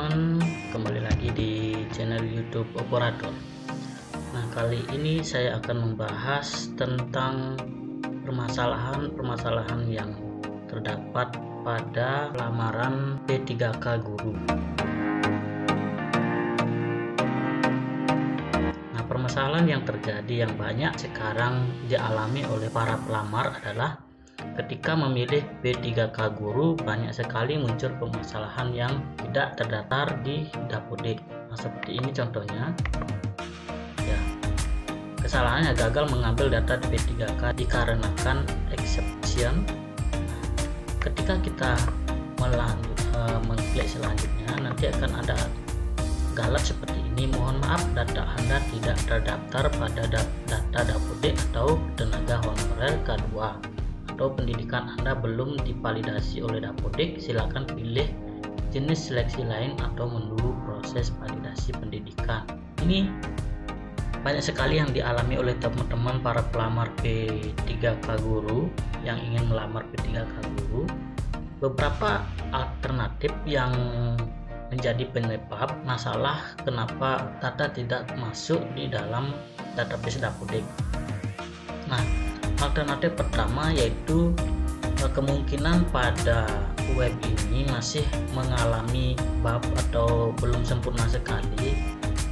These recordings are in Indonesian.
teman-teman, kembali lagi di channel YouTube Operator. Nah, kali ini saya akan membahas tentang permasalahan yang terdapat pada lamaran P3K guru. Nah, permasalahan yang terjadi yang banyak sekarang dialami oleh para pelamar adalah ketika memilih P3K guru, banyak sekali muncul permasalahan yang tidak terdaftar di Dapodik. Nah, seperti ini contohnya. Ya, kesalahannya gagal mengambil data di P3K dikarenakan exception. Nah, ketika kita mengklik selanjutnya, nanti akan ada galat seperti ini. Mohon maaf, data Anda tidak terdaftar pada data Dapodik atau tenaga honorer K2. Atau pendidikan Anda belum divalidasi oleh Dapodik, silakan pilih jenis seleksi lain atau menunggu proses validasi pendidikan. Ini banyak sekali yang dialami oleh teman-teman para pelamar P3K guru yang ingin melamar P3K guru. Beberapa alternatif yang menjadi penyebab masalah kenapa data tidak masuk di dalam database Dapodik. Nah, alternatif pertama yaitu kemungkinan pada web ini masih mengalami bug atau belum sempurna sekali.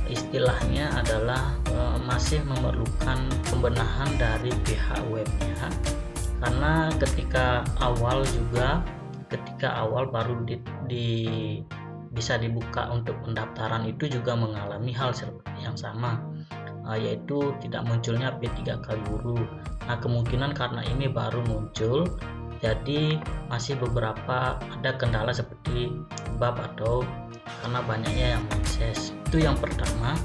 Istilahnya adalah masih memerlukan pembenahan dari pihak webnya, karena ketika awal baru bisa dibuka untuk pendaftaran itu juga mengalami hal seperti yang sama, yaitu tidak munculnya P3K guru. Nah, kemungkinan karena ini baru muncul, jadi masih beberapa ada kendala seperti bug atau karena banyaknya yang mengakses. Itu yang pertama,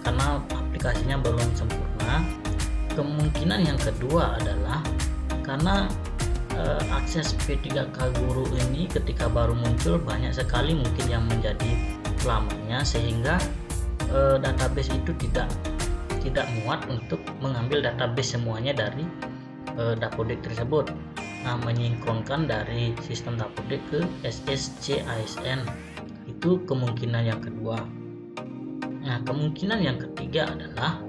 karena aplikasinya belum sempurna. Kemungkinan yang kedua adalah karena akses P3K guru ini ketika baru muncul banyak sekali mungkin yang menjadi pelamarnya, sehingga database itu tidak muat untuk mengambil database semuanya dari Dapodik tersebut. Nah, menyinkronkan dari sistem Dapodik ke SSC ASN, itu kemungkinan yang kedua. Nah, kemungkinan yang ketiga adalah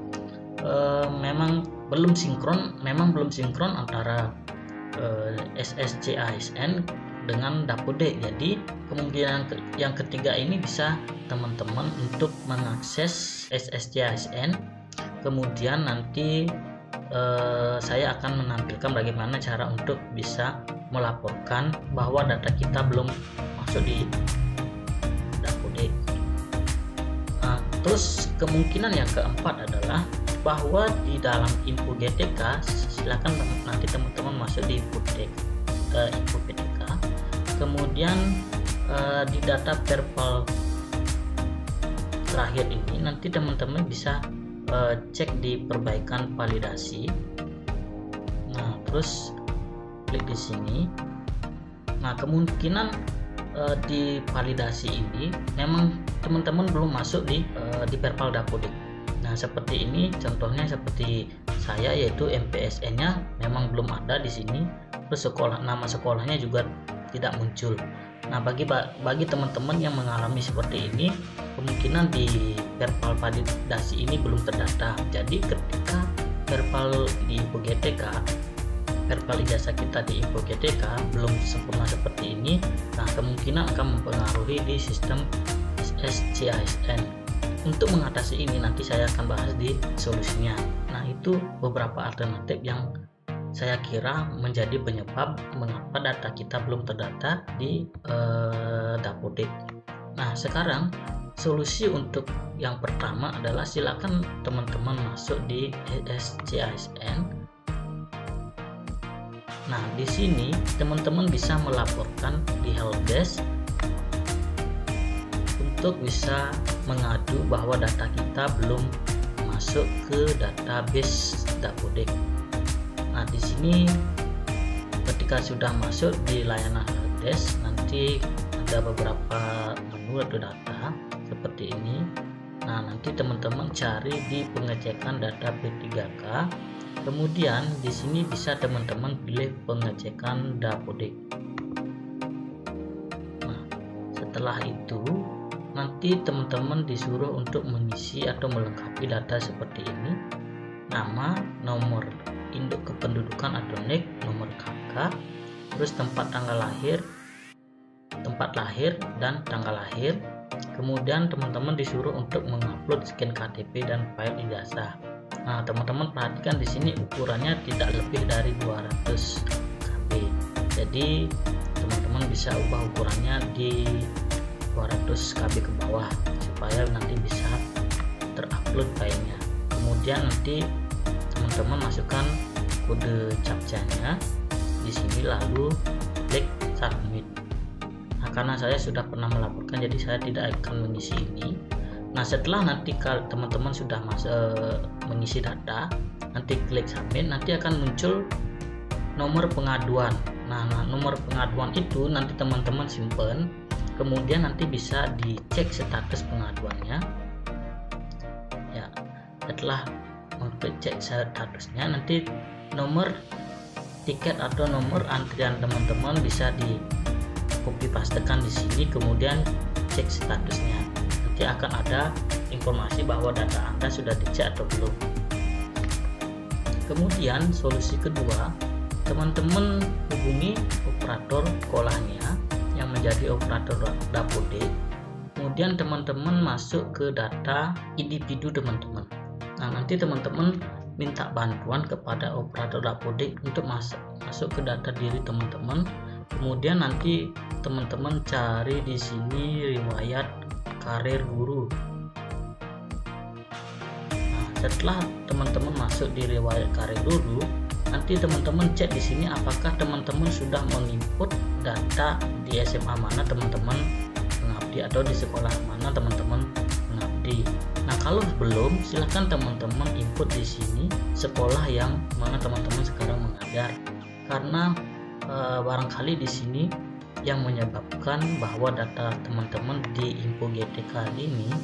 memang belum sinkron antara SSC ASN dengan Dapodik. Jadi kemungkinan yang ketiga ini bisa teman-teman untuk mengakses SSC ASN. Kemudian nanti saya akan menampilkan bagaimana cara untuk bisa melaporkan bahwa data kita belum masuk di Dapodik. Nah, terus kemungkinan yang keempat adalah bahwa di dalam info GTK, silakan nanti teman-teman masuk di info PTK, kemudian di data perpal terakhir ini nanti teman-teman bisa cek di perbaikan validasi. Nah, terus klik di sini. Nah, kemungkinan di validasi ini memang teman-teman belum masuk di perpal Dapodik. Nah, seperti ini contohnya, seperti saya, yaitu MPSN-nya memang belum ada di sini, terus nama sekolahnya juga tidak muncul. Nah, bagi teman-teman yang mengalami seperti ini, kemungkinan di perpal validasi ini belum terdata. Jadi ketika perpal di info GTK, perpal ijazah kita di info GTK belum sempurna seperti ini, nah kemungkinan akan mempengaruhi di sistem SSC ASN. Untuk mengatasi ini nanti saya akan bahas di solusinya. Nah, itu beberapa alternatif yang saya kira menjadi penyebab mengapa data kita belum terdata di Dapodik. Nah, sekarang solusi untuk yang pertama adalah silakan teman-teman masuk di SSC ASN. Nah, di sini teman-teman bisa melaporkan di helpdesk untuk bisa mengadu bahwa data kita belum masuk ke database Dapodik. Nah, di sini ketika sudah masuk di layanan helpdesk, nanti ada beberapa menu atau data seperti ini. Nah, nanti teman-teman cari di pengecekan data P3K. Kemudian di sini bisa teman-teman pilih pengecekan Dapodik. Nah, setelah itu nanti teman-teman disuruh untuk mengisi atau melengkapi data seperti ini: nama, nomor induk kependudukan atau NIK, nomor KK, terus tempat lahir dan tanggal lahir. Kemudian teman-teman disuruh untuk mengupload scan KTP dan file ijazah. Nah, teman-teman perhatikan di sini ukurannya tidak lebih dari 200 KB. Jadi teman-teman bisa ubah ukurannya di 200 KB ke bawah supaya nanti bisa terupload filenya. Kemudian nanti teman-teman masukkan kode captcha-nya di sini, lalu klik submit. Nah, karena saya sudah pernah melaporkan, jadi saya tidak akan mengisi ini. Nah, setelah nanti kalau teman-teman sudah mengisi data, nanti klik submit, nanti akan muncul nomor pengaduan. Nah, nomor pengaduan itu nanti teman-teman simpen, kemudian nanti bisa dicek status pengaduannya. Ya, setelah cek statusnya, nanti nomor tiket atau nomor antrian teman-teman bisa di copy pastekan di sini, kemudian cek statusnya. Nanti akan ada informasi bahwa data Anda sudah dicek atau belum. Kemudian solusi kedua, teman-teman hubungi operator sekolahnya yang menjadi operator Dapodik. Kemudian teman-teman masuk ke data individu teman-teman. Nah, nanti teman-teman minta bantuan kepada operator Dapodik untuk masuk ke data diri teman-teman. Kemudian nanti teman-teman cari di sini riwayat karir guru. Nah, setelah teman-teman masuk di riwayat karir guru, nanti teman-teman cek di sini apakah teman-teman sudah menginput data di SMA mana teman-teman mengabdi atau di sekolah mana teman-teman mengabdi. Nah, kalau belum, silahkan teman-teman input di sini sekolah yang mana teman-teman sekarang mengajar, karena barangkali di sini yang menyebabkan bahwa data teman-teman di info GTK ini,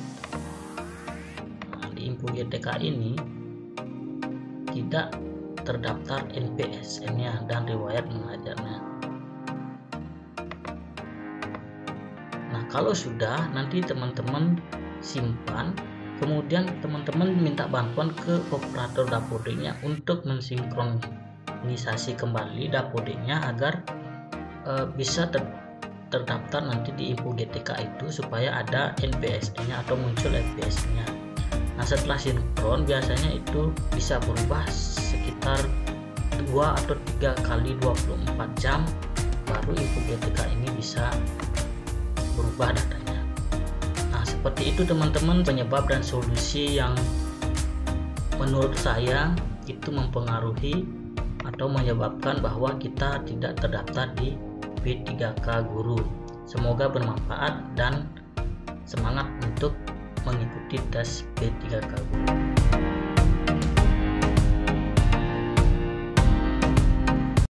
tidak terdaftar NPSN-nya dan riwayat mengajarnya. Nah, kalau sudah, nanti teman-teman simpan, kemudian teman-teman minta bantuan ke operator Dapodiknya untuk mensinkronisasi kembali Dapodiknya agar bisa terdaftar nanti di info GTK itu, supaya ada NPSN-nya atau muncul NPS-nya. Nah, setelah sinkron biasanya itu bisa berubah sekitar 2 atau 3 kali 24 jam baru info GTK ini bisa berubah datanya. Nah, seperti itu teman-teman penyebab dan solusi yang menurut saya itu mempengaruhi atau menyebabkan bahwa kita tidak terdaftar di P3K Guru. Semoga bermanfaat dan semangat untuk mengikuti tes P3K Guru.